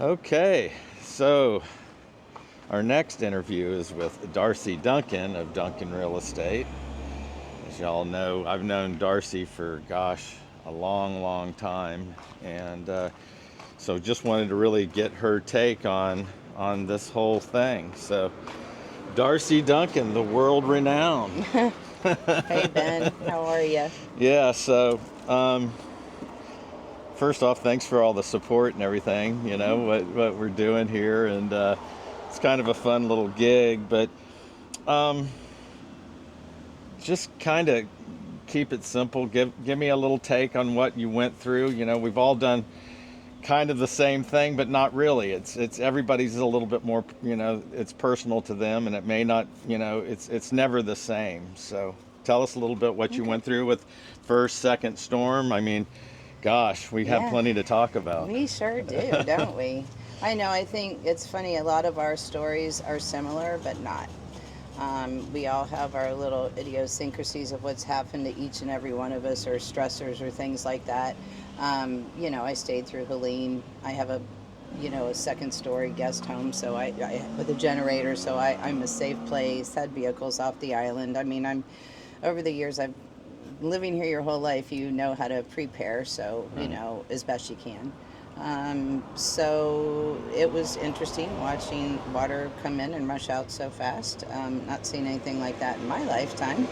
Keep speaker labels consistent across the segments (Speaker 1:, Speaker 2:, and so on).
Speaker 1: Okay, so our next interview is with Darcie Duncan of Duncan Real Estate. As y'all know, I've known Darcie for, gosh, a long, long time, and so just wanted to really get her take on this whole thing. So, Darcie Duncan, the world renowned.
Speaker 2: Hey Ben, how are you?
Speaker 1: Yeah. So, first off, thanks for all the support and everything. You know what we're doing here, and it's kind of a fun little gig, but um, just kind of keep it simple. Give me a little take on what you went through. You know, we've all done kind of the same thing, but not really. It's everybody's a little bit more. You know, it's personal to them, and it may not. You know, it's never the same. So tell us a little bit what you
Speaker 2: Okay.
Speaker 1: went through with first, second storm. I mean, gosh, we have
Speaker 2: Yeah,
Speaker 1: plenty to talk about.
Speaker 2: we sure do, don't we? I know, I think it's funny, a lot of our stories are similar, but not. We all have our little idiosyncrasies of what's happened to each and every one of us, or stressors, or things like that. I stayed through Helene. I have a second story guest home, so I with a generator, so I'm a safe place, had vehicles off the island. I mean, over the years, I've living here your whole life, you know how to prepare, so
Speaker 1: Right.
Speaker 2: as best you can. So it was interesting watching water come in and rush out so fast. Not seen anything like that in my lifetime.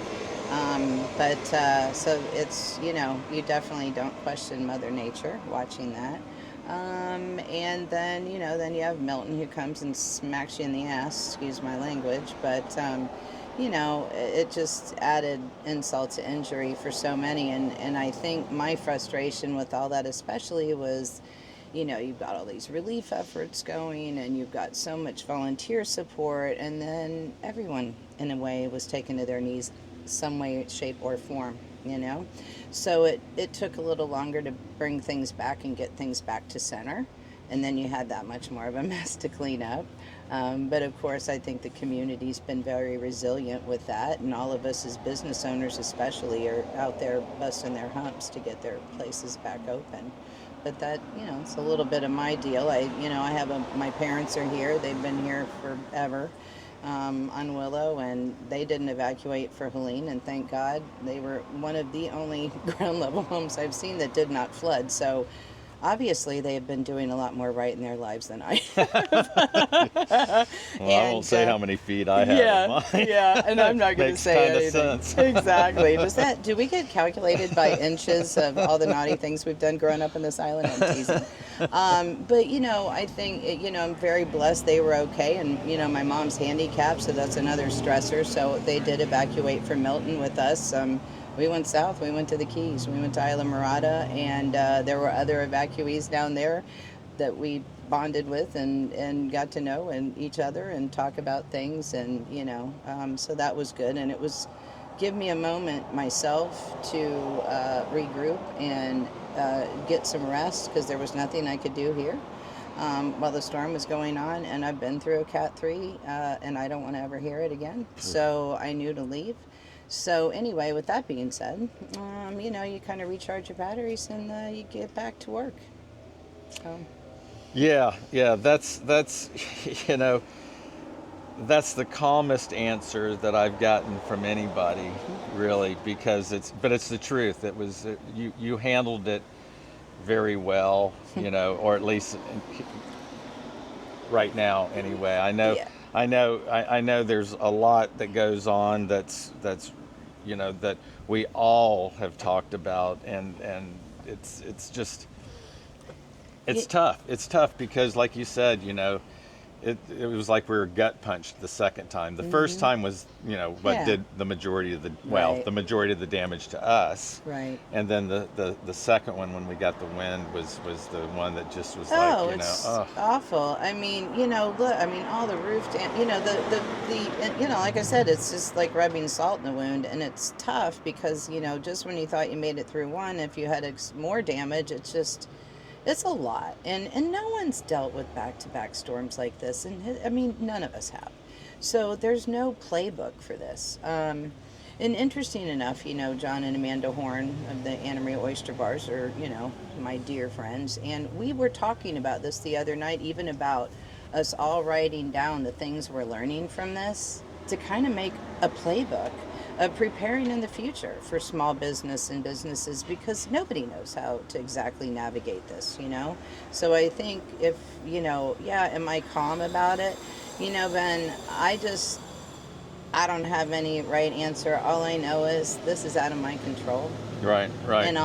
Speaker 2: But so it's, you definitely don't question Mother Nature watching that. And then, then you have Milton, who comes and smacks you in the ass, excuse my language, but it just added insult to injury for so many. And I think my frustration with all that, especially, was, you've got all these relief efforts going, and you've got so much volunteer support, and then everyone, in a way, was taken to their knees, some way, shape, or form. So it took a little longer to bring things back and get things back to center, and then you had that much more of a mess to clean up. But of course, I think the community's been very resilient with that, and all of us as business owners, especially, are out there busting their humps to get their places back open. But that, it's a little bit of my deal. I have my parents are here; they've been here forever. On Willow, and they didn't evacuate for Helene, and thank God. They were one of the only ground level homes I've seen that did not flood. So obviously, they have been doing a lot more right in their lives than I have.
Speaker 1: Well, I won't
Speaker 2: and
Speaker 1: say how many feet I have in
Speaker 2: yeah,
Speaker 1: mine.
Speaker 2: yeah, and I'm not going to
Speaker 1: Makes
Speaker 2: say
Speaker 1: kind of
Speaker 2: anything.
Speaker 1: sense.
Speaker 2: Exactly. Do we get calculated by inches of all the naughty things we've done growing up in this island? I'm teasing. But, I think, I'm very blessed they were okay. And, my mom's handicapped, so that's another stressor. So they did evacuate from Milton with us. We went south. We went to the Keys. We went to Isla Morada, and there were other evacuees down there that we bonded with, and got to know and each other and talk about things, and so that was good, and it was give me a moment myself to regroup and get some rest, because there was nothing I could do here while the storm was going on, and I've been through a Cat 3, and I don't want to ever hear it again, so I knew to leave. So anyway, with that being said, you kind of recharge your batteries, and you get back to work. So.
Speaker 1: Yeah, that's you know, that's the calmest answer that I've gotten from anybody, really, because it's the truth. It was you handled it very well, or at least right now anyway.
Speaker 2: Yeah.
Speaker 1: I know there's a lot that goes on that's that we all have talked about, and it's just it's
Speaker 2: Yeah.
Speaker 1: tough. It's tough because, like you said, it was like we were gut punched the second time. The first
Speaker 2: Mm-hmm.
Speaker 1: time was, what
Speaker 2: Yeah.
Speaker 1: did the majority of
Speaker 2: Right.
Speaker 1: the majority of the damage to us.
Speaker 2: Right.
Speaker 1: And then the second one, when we got the wind, was the one that just was like,
Speaker 2: Oh, it's
Speaker 1: oh,
Speaker 2: awful. I mean, look. I mean, all the roof dam. Like I said, it's just like rubbing salt in the wound, and it's tough because just when you thought you made it through one, if you had more damage, it's a lot, and no one's dealt with back-to-back storms like this, and I mean, none of us have. So there's no playbook for this. And interesting enough, John and Amanda Horn of the Anna Maria Oyster Bars are, my dear friends. And we were talking about this the other night, even about us all writing down the things we're learning from this to kind of make a playbook of preparing in the future for small business and businesses, because nobody knows how to exactly navigate this. So I think if, yeah, am I calm about it? Ben, I don't have any right answer. All I know is this is out of my control,
Speaker 1: Right, right.
Speaker 2: and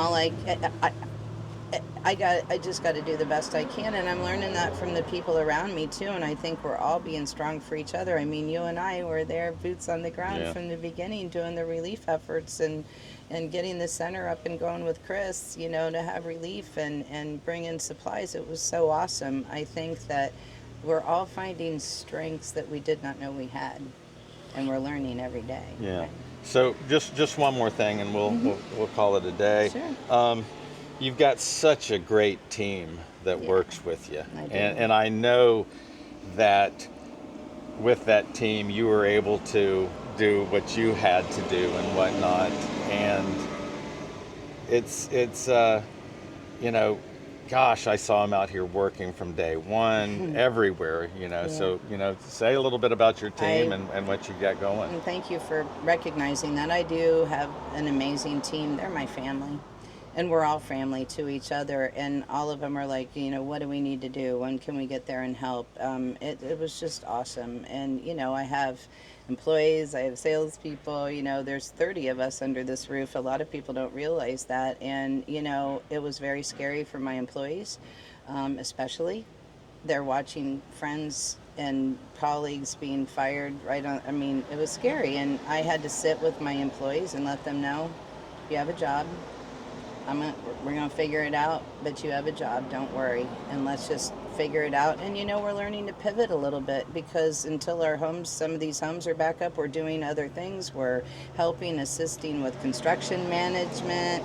Speaker 2: I just got to do the best I can, and I'm learning that from the people around me too. And I think we're all being strong for each other. I mean, you and I were there, boots on the ground
Speaker 1: Yeah.
Speaker 2: from the beginning, doing the relief efforts and getting the center up and going with Chris. To have relief and bring in supplies. It was so awesome. I think that we're all finding strengths that we did not know we had, and we're learning every day.
Speaker 1: Yeah.
Speaker 2: Right?
Speaker 1: So just one more thing, and we'll call it a day.
Speaker 2: Sure.
Speaker 1: You've got such a great team that
Speaker 2: Yeah,
Speaker 1: works with you,
Speaker 2: I do.
Speaker 1: and I know that with that team you were able to do what you had to do and whatnot, and it's you know, gosh, I saw him out here working from day one everywhere,
Speaker 2: Yeah.
Speaker 1: So, say a little bit about your team
Speaker 2: I
Speaker 1: and what you got going.
Speaker 2: and thank you for recognizing that. I do have an amazing team. They're my family. And we're all family to each other. And all of them are like, what do we need to do? When can we get there and help? It was just awesome. And, I have employees, I have salespeople, there's 30 of us under this roof. A lot of people don't realize that. And, it was very scary for my employees, especially. They're watching friends and colleagues being fired right on. I mean, it was scary. And I had to sit with my employees and let them know, you have a job. We're gonna figure it out, but you have a job. Don't worry, and let's just figure it out. And we're learning to pivot a little bit, because until some of these homes are back up, we're doing other things. We're helping, assisting with construction management,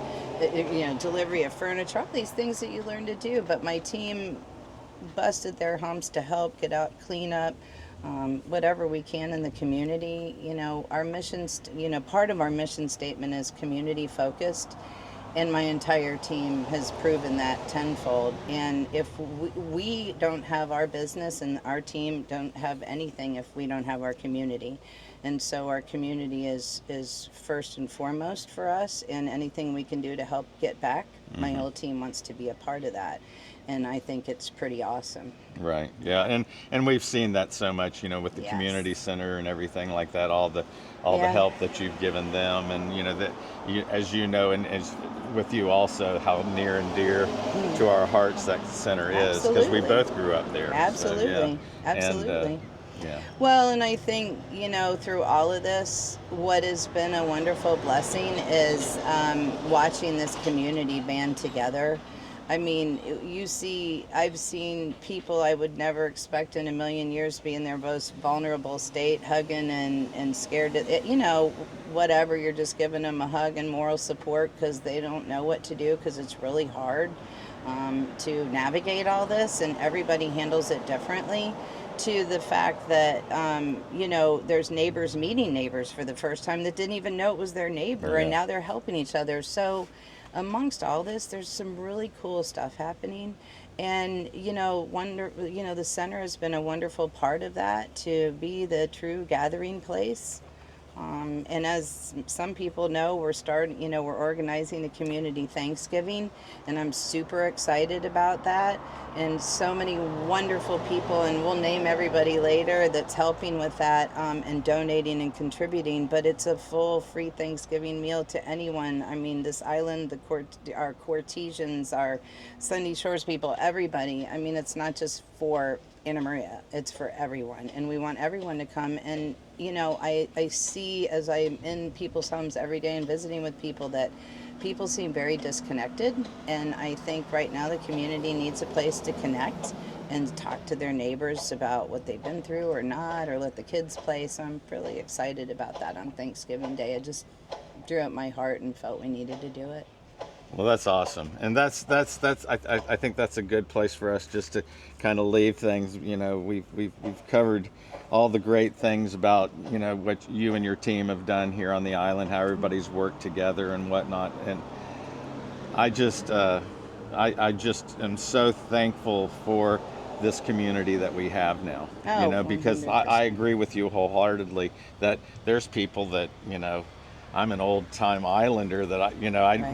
Speaker 2: delivery of furniture, all these things that you learn to do. But my team busted their humps to help get out, clean up. Whatever we can in the community. Our part of our mission statement is community focused, and my entire team has proven that tenfold. And if we don't have our business, and our team don't have anything if we don't have our community. And so our community is first and foremost for us, and anything we can do to help get back, my whole team wants to be a part of that. And I think it's pretty awesome.
Speaker 1: Right. Yeah. And we've seen that so much, with the
Speaker 2: Yes.
Speaker 1: community center and everything like that. All the
Speaker 2: Yeah.
Speaker 1: help that you've given them, and that as you know, and as with you also, how near and dear to our hearts that center is, because we
Speaker 2: Absolutely.
Speaker 1: both grew up there.
Speaker 2: Absolutely.
Speaker 1: So, yeah.
Speaker 2: Absolutely.
Speaker 1: Yeah.
Speaker 2: Well, and I think, through all of this, what has been a wonderful blessing is watching this community band together. I mean, I've seen people I would never expect in a million years be in their most vulnerable state, hugging and scared. Whatever, you're just giving them a hug and moral support because they don't know what to do, because it's really hard to navigate all this, and everybody handles it differently. To the fact that there's neighbors meeting neighbors for the first time that didn't even know it was their neighbor, and
Speaker 1: Yeah.
Speaker 2: now they're helping each other. So amongst all this, there's some really cool stuff happening. And the center has been a wonderful part of that, to be the true gathering place. And as some people know, we're organizing a community Thanksgiving, and I'm super excited about that. And so many wonderful people, and we'll name everybody later, that's helping with that, and donating and contributing. But it's a full free Thanksgiving meal to anyone. I mean, this island, our Cortesians, our Sunday Shores people, everybody. I mean, it's not just for Anna Maria, it's for everyone, and we want everyone to come. And I see, as I'm in people's homes every day and visiting with people, that people seem very disconnected. And I think right now the community needs a place to connect and talk to their neighbors about what they've been through or not, or let the kids play. So I'm really excited about that on Thanksgiving Day. It just drew up my heart and felt we needed to do it.
Speaker 1: Well, that's awesome, and I think that's a good place for us just to kind of leave things. You know, we've covered all the great things about, you know, what you and your team have done here on the island, how everybody's worked together and whatnot, and I just I just am so thankful for this community that we have now. You
Speaker 2: Oh,
Speaker 1: know, because I
Speaker 2: 100%.
Speaker 1: agree with you wholeheartedly that there's people that, you know, I'm an old time islander that
Speaker 2: Right.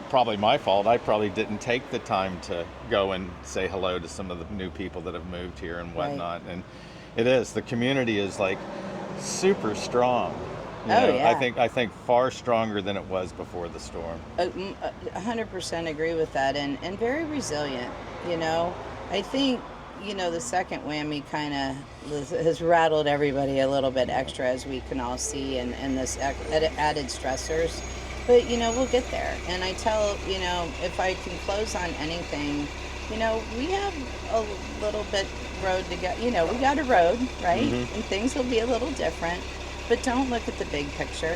Speaker 1: probably my fault. I probably didn't take the time to go and say hello to some of the new people that have moved here and
Speaker 2: Right.
Speaker 1: whatnot. And the community is like super strong. You
Speaker 2: Oh
Speaker 1: know,
Speaker 2: yeah.
Speaker 1: I think far stronger than it was before the storm.
Speaker 2: 100% agree with that, and very resilient. You know, I think, you know, the second whammy kind of has rattled everybody a little bit extra, as we can all see, and this added stressors. But you know, we'll get there. And I tell, you know, if I can close on anything, you know, we have a little bit road to go. You know, we got a road, right?
Speaker 1: Hmm.
Speaker 2: And things will be a little different. But don't look at the big picture.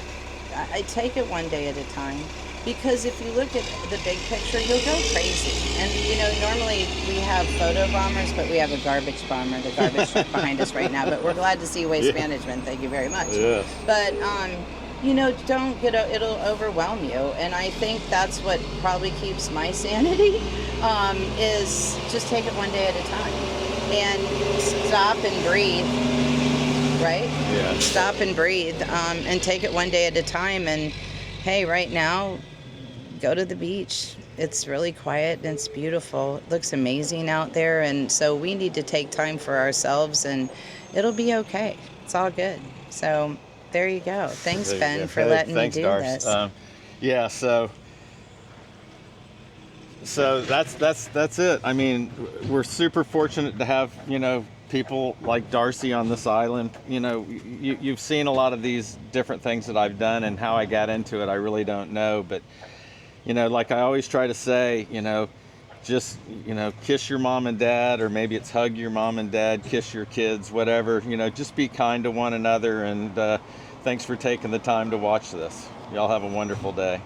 Speaker 2: I take it one day at a time, because if you look at the big picture, you'll go crazy. And you know, normally we have photo bombers, but we have a garbage bomber, the garbage truck behind us right now. But we're glad to see Waste
Speaker 1: Yeah.
Speaker 2: Management. Thank you very much.
Speaker 1: Yes.
Speaker 2: But you know, don't get it'll overwhelm you. And I think that's what probably keeps my sanity, is just take it one day at a time and stop and breathe, right?
Speaker 1: Yeah.
Speaker 2: Stop and breathe, and take it one day at a time. And hey, right now, go to the beach. It's really quiet and it's beautiful. It looks amazing out there. And so we need to take time for ourselves, and it'll be okay. It's all good. So there you go. Thanks,
Speaker 1: There you
Speaker 2: Ben,
Speaker 1: go.
Speaker 2: for
Speaker 1: Hey,
Speaker 2: letting me
Speaker 1: thanks,
Speaker 2: do
Speaker 1: Darce.
Speaker 2: this.
Speaker 1: Yeah. So that's it. I mean, we're super fortunate to have, you know, people like Darcie on this island. You know, you've seen a lot of these different things that I've done, and how I got into it, I really don't know. But, you know, like I always try to say, you know, just, you know, kiss your mom and dad, or maybe it's hug your mom and dad, kiss your kids, whatever. You know, just be kind to one another. And thanks for taking the time to watch this. Y'all have a wonderful day.